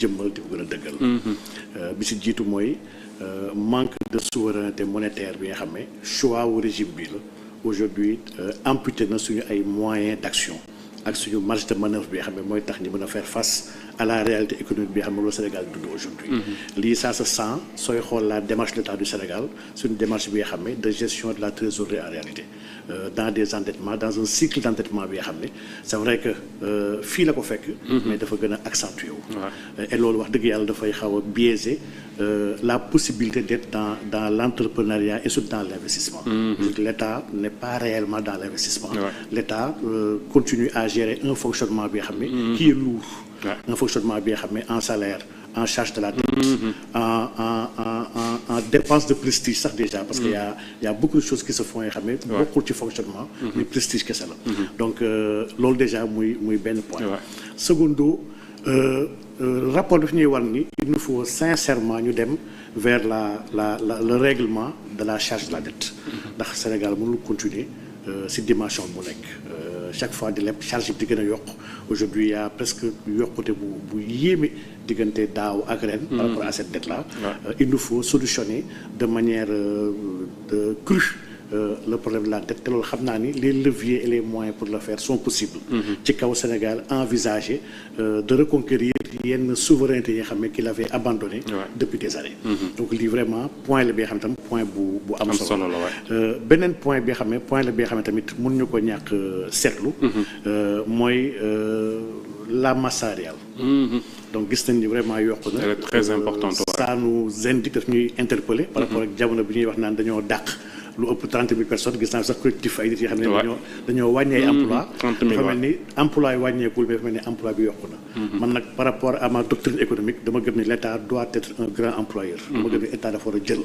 jëmmal di ko gën a dëggal. bi si jiitu mooy manque de souveraineté monétaire bi nga xam ne choix wu régime bi la aujourd'hui amputé na suñu ay moyens d'action ak suñu marge de manœuvre bi nga xam ne mooy tax ñu mën a faire face à la réalité économique bi nga xam ne loolu Sénégal dund aujourd'hui. lii ça se sent sooy xool la démarche de l'État du Sénégal suñu démarche bi nga xam ne de gestion de la trésorerie en réalité dans des endettements dans un cycle d'endettement bi nga xam ne c'est vrai que fii la ko fekk. mais dafa gën a accentué wu. et loolu wax dëgg yàlla dafay xaw a biaiser la possibilité d'être dans l'entrepreneuriat et surtout dans l'investissement. L'État n'est pas réellement dans l'investissement. L'État continue à gérer un fonctionnement bi nga xam ne qui est lourd. un fonctionnement bi nga xam ne en salaire en charge de la dette en dépense de prestige sax déjà parce que y a beaucoup de choses qui se font yoo xam ne bokkul ci fonctionnement mais prestige kese la donc loolu déjà muy benn point secondo rapport bi fi ñuy war ni il nous faut sincèrement ñu dem vers le règlement de la charge de la dette ndax Sénégal mënul continuer si dimension bu nekk chaque fois di lépp charge bi di gën a yokk aujourd'hui il y a presque yokkute bu yéeme diggante daaw ak ren par rapport à cette dette là il nous faut solutionner de manière crue le problème de la dette te loolu xam naa ni les leviers et les moyens pour le faire sont possibles ci kaw Sénégal envisager de reconquérir yenn souveraineté yi nga xam ne qu'il avait abandonné depuis des années donc lii vraiment point la bi nga xam ne tam point bu am solo beneen point bi nga xam ne point la bi nga xam ne tamit mën ñu ko ñàkk seetlu mooy la masse salariale donc gis nañ ni vraiment yokku na très important ça nous indique daf ñuy interpeller par rapport ak jamono bi ñuy wax naan dañoo dàq lu ëpp 30 000 personnes gis naa sax collectif ay nit yoo xam ne dañoo wàññi ay emploi dafa mel ni emploi yi wàññeekul mais dafa mel ni emploi bi yokku na man nag par rapport à ma doctrine économique dama gëm ni l'État doit être un grand employeur dama gëm ni État dafa war a jël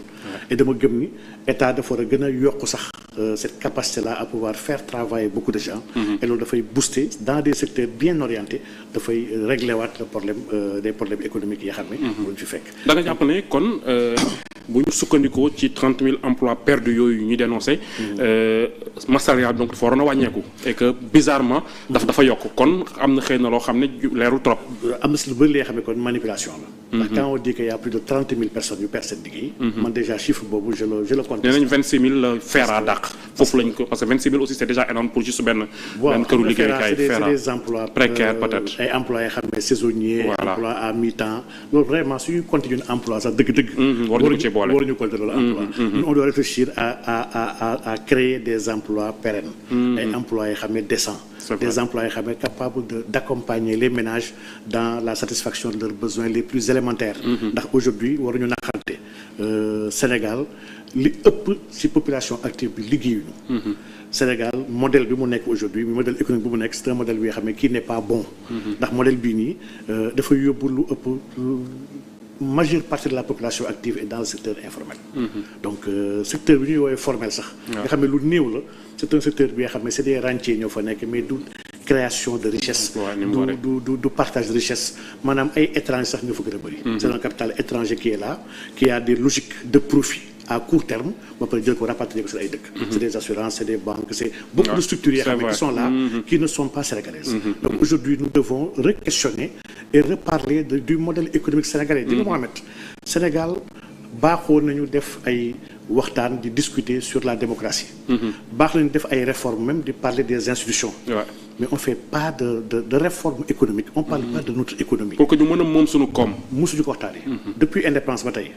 et dama gëm ni État dafa war a gën a yokku sax cette capacité là à pouvoir faire travailler beaucoup de gens et loolu dafay booster dans des secteurs bien orientés dafay régler waat le problème des problèmes économiques yi nga xam ne luñ fi fekk da nga jàpp ne kon bu ñu sukkandikoo ci 30 000 emplois perdus yooyu ñu dénoncé masse salariale donc dafa waroon a wàññeeku et que bizarrement dafa yokk kon am na xëy na loo xam ne leerul trop am na si lu bëri li nga xam ne kon manipulation la ndax quand on dit que y a plus de 30 000 personnes yu perdent seen liggéey man déjà chiffre boobu je le compte nee nañ 26 000 fer à dàq foofu lañ ko parce que 26 000 aussi c'est déjà énorme pour juste benn këru liggéeykaay fer à c'est des emplois précaires peut-être ay emplois yoo xam ne saisonniers emploi à mi-temps loolu vraiment suñu continuer emploi sax dëgg-dëgg waruñu ko loolu emploi on doit réfléchir à créer des emplois pérennes ay emplois yoo xam ne décents des emplois yoo xam ne capables d'accompagner les ménages dans la satisfaction de leurs besoins les plus élémentaires ndax aujourd'hui waruñu naxante Sénégal li ëpp ci population active bi liggéeyuñu Sénégal modèle bi mu nekk aujourd'hui modèle économique bi mu nekk c'est un modèle bi nga xam ne qui n'est pas bon ndax modèle bii nii dafa yóbbu lu ëpp majeure partie de la population active est dans le secteur informel donc secteur bi ñuy woowee formel sax nga xam ne lu néew la c'est un secteur bi nga xam ne c'est des rentiers ñoo fa nekk mais du création de richesse du partage de richesse maanaam ay étrangers sax ñoo fa gën a bëri c'est un capital étranger qui est là qui a des logiques de profit à court terme ba pare jël ko rapatrier ko seen ay dëkk c'est des assurances c'est des banques c'est beaucoup de structures yoo xam ne qui sont là qui ne sont pas sénégalaises donc aujourd'hui nous devons re-questionner et reparler du modèle économique sénégalais di nga Mohamed Sénégal baaxoo nañu def ay waxtaan di discuter sur la démocratie baax nañu def ay réformes même di parler des institutions mais on fait pas de réforme économique on parle pas de notre économie pour que ñu mën a moom suñu koom musuñu ko waxtaanee depuis indépendance ba tey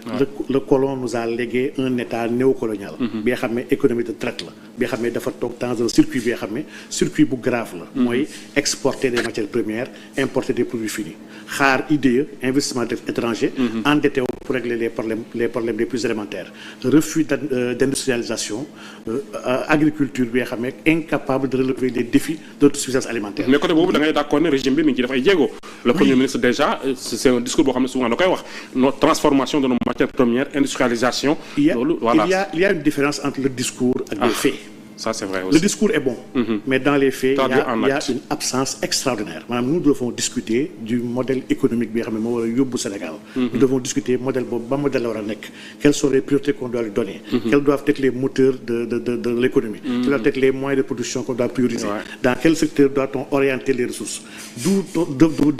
le colon nous a légué un état néocolonial bi nga xam ne économie de traite la bi nga xam ne dafa toog dans un circuit bi nga xam ne circuit bu grave la mooy exporter des matières premières importer des produits finis xaar IDE investissement étranger endetté pour régler les problèmes les plus élémentaires refus d'industrialisation agriculture bi nga xam ne incapable de relever les défis d'autosuffisance alimentaire. mais côté boobu da ngay d'accord ne régime bi mi ngi ci def ay jéego. le premier ministre déjà c'est un discours boo xam ne souvent da koy wax notre transformation de nos matières premières industrialisation. loolu voilà il y a une différence entre le discours ak les faits. Ça, c'est vrai aussi. Le discours est bon, mais dans les faits, il y a une absence extraordinaire. Maanaam nous devons discuter du modèle économique bi nga xam ne moo war a yóbbu Sénégal. Nous devons discuter modèle boobu ba modèle la war a nekk. Quelles sont les priorités qu'on doit lui donner? Quels doivent être les moteurs de l'économie? Quels doivent être les moyens de production qu'on doit prioriser? Dans quel secteur doit-on orienter les ressources? D'où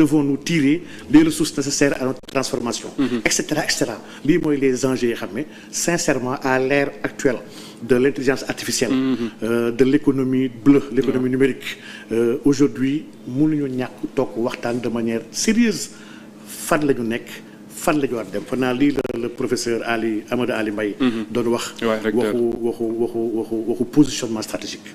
devons-nous tirer les ressources nécessaires à notre transformation? Etc. Lii mooy les enjeux yi xam ne sincèrement à l'ère actuelle de l'intelligence artificielle, de l'économie bleue, l'économie numérique. Aujourd'hui, mënuñu ñàkk toog waxtaan de manière sérieuse fan la ñu nekk fan la ñu war dem fan naa lii le professeur Amadou Ali Mbaye doon wax waxu positionnement stratégique.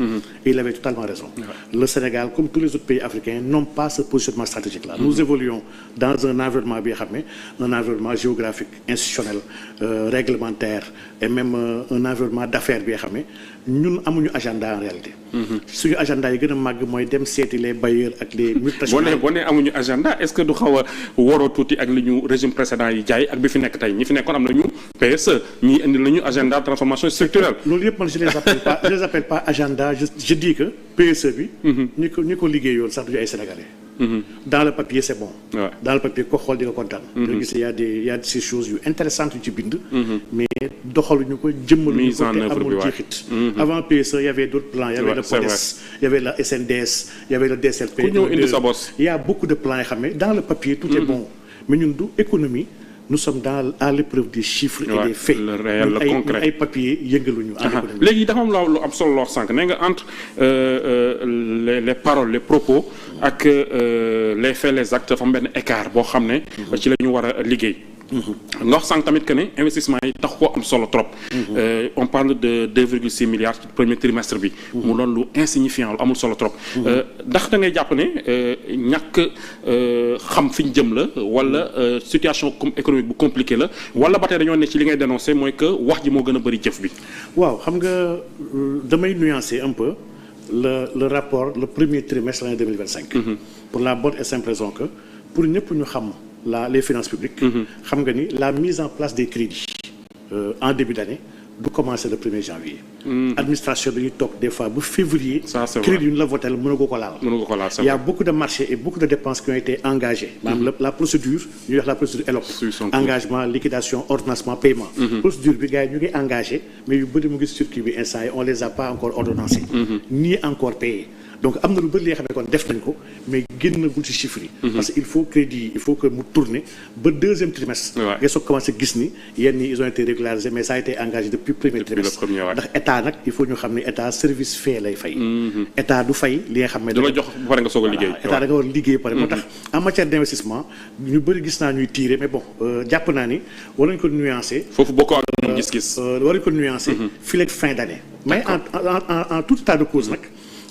Et il avait totalement raison. Le Sénégal, comme tous les autres pays africains, n'ont pas ce positionnement stratégique là. Nous évoluons dans un environnement bi nga xam ne un environnement géographique, institutionnel, réglementaire et même un environnement d'affaires bi nga xam ne ñun amuñu agenda en réalité. Suñu agenda yi gën a màgg mooy dem seeti les bailleurs ak les multinationales. boo nee amuñu agenda est-ce que du xaw a waroo tuuti ak li ñu régime précédent yi jaay ak bi fi nekk tey ñi fi nekkoon am nañu PSE ñii indi nañu agenda transformation structurelle. loolu yëpp man je les appelle pas agenda je dis que PSE bi. ñi ko liggéeyoon sax duñu ay Sénégalais. Dans le papier c'est bon. Dans le papier ko xool di nga kontaan. nga gis y a ces choses yu intéressantes yu ci bind. mais doxaluñu ko jëmmaluñu ko te amul jeexit. Avant PSE il y avait d'autres plans. Il y avait le PODES, il y avait la SNDS, il y avait le DSLP. Il y a beaucoup de plans yoo xam ne dans le papier tout est bon mais ñun du économie. Nous sommes à l'épreuve des chiffres et des faits. Le réel, le concret. ay papier yëngaluñu. léegi dafa am lu am solo loo sànq nee nga entre les paroles les propos ak les faits les actes dafa am benn écart boo xam ne. ci la ñu war a liggéey. nga wax sànq tamit que ne investissement yi tax ko am solo trop. On parle de 2,6 milliards ci premier trimestre bi. mu doon lu insignifiant lu amul solo trop. ndax da ngay jàpp ne ñàkk xam fi ñu jëm la wala situation économique bu compliquée la wala ba tey dañoo ne ci li ngay dénoncer mooy que wax ji moo gën a bëri jëf bi. waaw xam nga damay nuancer un peu le rapport le premier trimestre l'année 2025. Pour la bonne et simple raison que pour ñëpp ñu xam. Les finances publiques. xam nga ni la mise en place des crédits en début d'année du commencer le 1er janvier. Administration bi ñuy toog des fois ba février. crédit yu ñu la voté mënu ko laal. Il y a beaucoup de marchés et beaucoup de dépenses qui ont été engagées. maanaam la procédure ñuy wax la procédure ELOP. engagement liquidation ordonnancement paiement. procédure bi gars yi ñu ngi engagé mais yu bëri mu ngi circuit bi instant yi on les a pas encore ordonnancés. ni encore payés. Donc am na lu bëri li nga xam ne kon def nañ ko mais génnagul ci chiffres yi. parce que il faut crédit il faut que mu tourner ba deuxième trimestre. nga soog commencé gis ni yenn yi ils ont été régularisés mais ça a été engagé depuis premier trimestre. ndax état nag il faut ñu xam ne état service fait lay fay. état du fay li nga xam ne. du la jox ba pare nga soog a liggéey. état da nga war a liggéey pare moo tax en matière d'investissement ñu bëri gis naa ñuy tirer mais bon jàpp naa ni war nañu ko nuancer. foofu bokkoo ak gis-gis. war nañu ko nuancer. fii léegi fin d'année. mais en tout état de cause nag.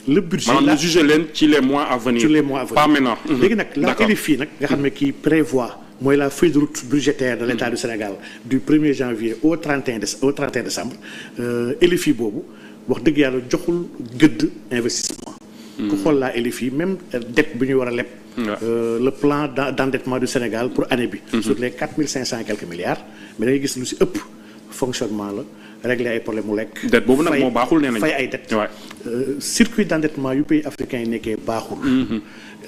Le budget maanaam ñu juger leen ci les mois à venir. Pas maintenant. léegi nag la LFI nag nga xam ne kii prévoit mooy la feuille de route budgétaire de l'État du Sénégal du 1er janvier au 31 décembre LFI boobu wax dëgg yàlla joxul gëdd investissement. ku xool la LFI même dette bi ñuy war a leb. le plan d'endettement du Sénégal pour année bi. sur les 4500 et quelques milliards mais da ngay gis lu ci ëpp fonctionnement la. régler ay problème mu lekk. dette boobu nag moo baaxul nee nañ fay ay dette. circuit d'endettement yu pays africains yi nekkee baaxul.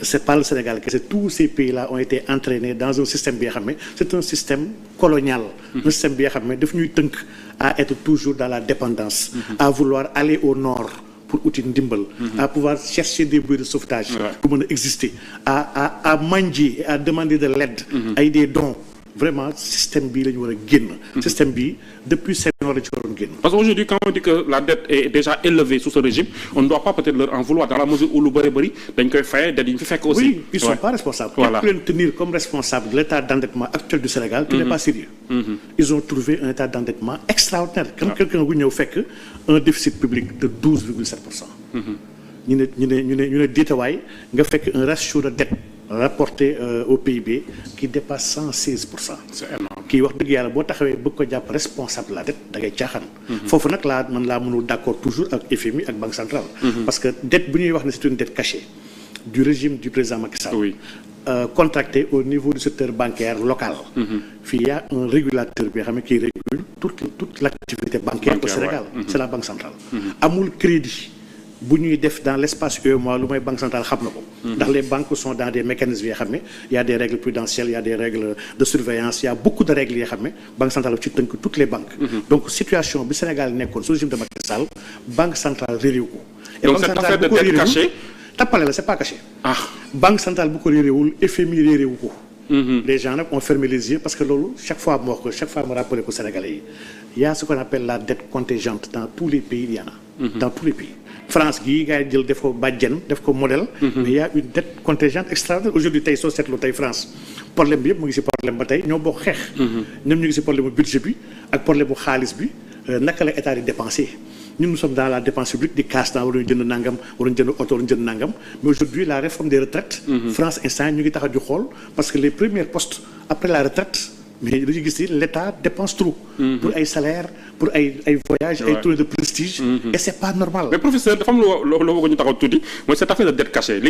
c'est pas le Sénégal que tous ces pays-là ont été entraînés dans un système bi nga xam ne c'est un système colonial. un système bi nga xam ne daf ñuy tënk à être toujours dans la dépendance. à vouloir aller au nord. pour uti ndimbal. à pouvoir chercher des bouées de sauvetage. pour mën a exister à mendier et à demander de l'aide. ay des dons. Vraiment système bi la ñu war a génn. système bi depuis Senghor la ci waroon génn. Parce qu'aujourd'hui quand on dit que la dette est déjà élevée sous ce régime on ne doit pas peut-être leur en vouloir dans la mesure où lu bëri dañ koy fay dette yi ñu fi fekk aussi. Oui, ils sont pas responsables. Voilà. Ils peuvent tenir comme responsable de l'état d'endettement actuel du Sénégal qui n'est pas sérieux. Ils ont trouvé un état d'endettement extraordinaire. Comme quelqu'un bu ñëw fekk un déficit public de 12,7%. ñu ne déetawaay nga fekk un ratio de dette rapporté au PIB qui dépasse 116%. C'est énorme. kii wax dëgg yàlla boo taxawee bëgg ko jàpp responsable la dette da ngay caaxaan. foofu nag laa mënul d'accord toujours ak FMI ak Banque centrale. parce que dette bu ñuy wax ne c'est une dette cachée du régime du président Macky Sall. Oui. Contractée au niveau du secteur bancaire local. Fii y a un régulateur bi nga xam ne qui régule toute l'activité bancaire au Sénégal. C'est la banque centrale. amul crédit bu ñuy def dans l'espace UEMOA lu may banque centrale xam na ko. ndax les banques sont dans des mécanismes yoo xam ne y a des règles prudentielles y a des règles de surveillance y a beaucoup de règles yoo xam ne banque centrale ci tënk toutes les banques. donc situation bi Sénégal nekkoon sous régime de Macky Sall banque centrale réeréw ko. et donc cette affaire de dette cachée tappale la c'est pas caché. banque centrale bu ko réeréwul FMI réeréwu ko. les gens nag ont fermé les yeux parce que loolu chaque fois mu wax ko chaque fois mu rappelé ko Sénégalais yi il y a ce qu'on appelle la dette contingente dans tous les pays il y en a. dans tous les pays. France gii gars yi jël def ko bàjjen def ko modèle. mais il y a une dette contingente extraordinaire aujourd'hui tey soo seetloo tey France problème bi yëpp mu ngi ci problème ba tey ñoo bokk xeex. ñoom ñu ngi ci problème bu budget bi ak problème bu xaalis bi naka la état di dépenser. ñun nous sommes dans la dépense publique di casse temps waruñu jënd nangam waruñu jënd oto waruñu jënd nangam mais aujourd'hui la réforme des retraites. France instant ñu ngi tax a ju xool parce que les premiers postes après la retraite mais dañuy gis ni l'État dépense trop. pour ay salaires pour ay voyages ay tournées de prestige. et c'est pas normal. mais professeur dafa am loo bëgg ñu taxaw tuuti mooy cette affaire de dette cachée.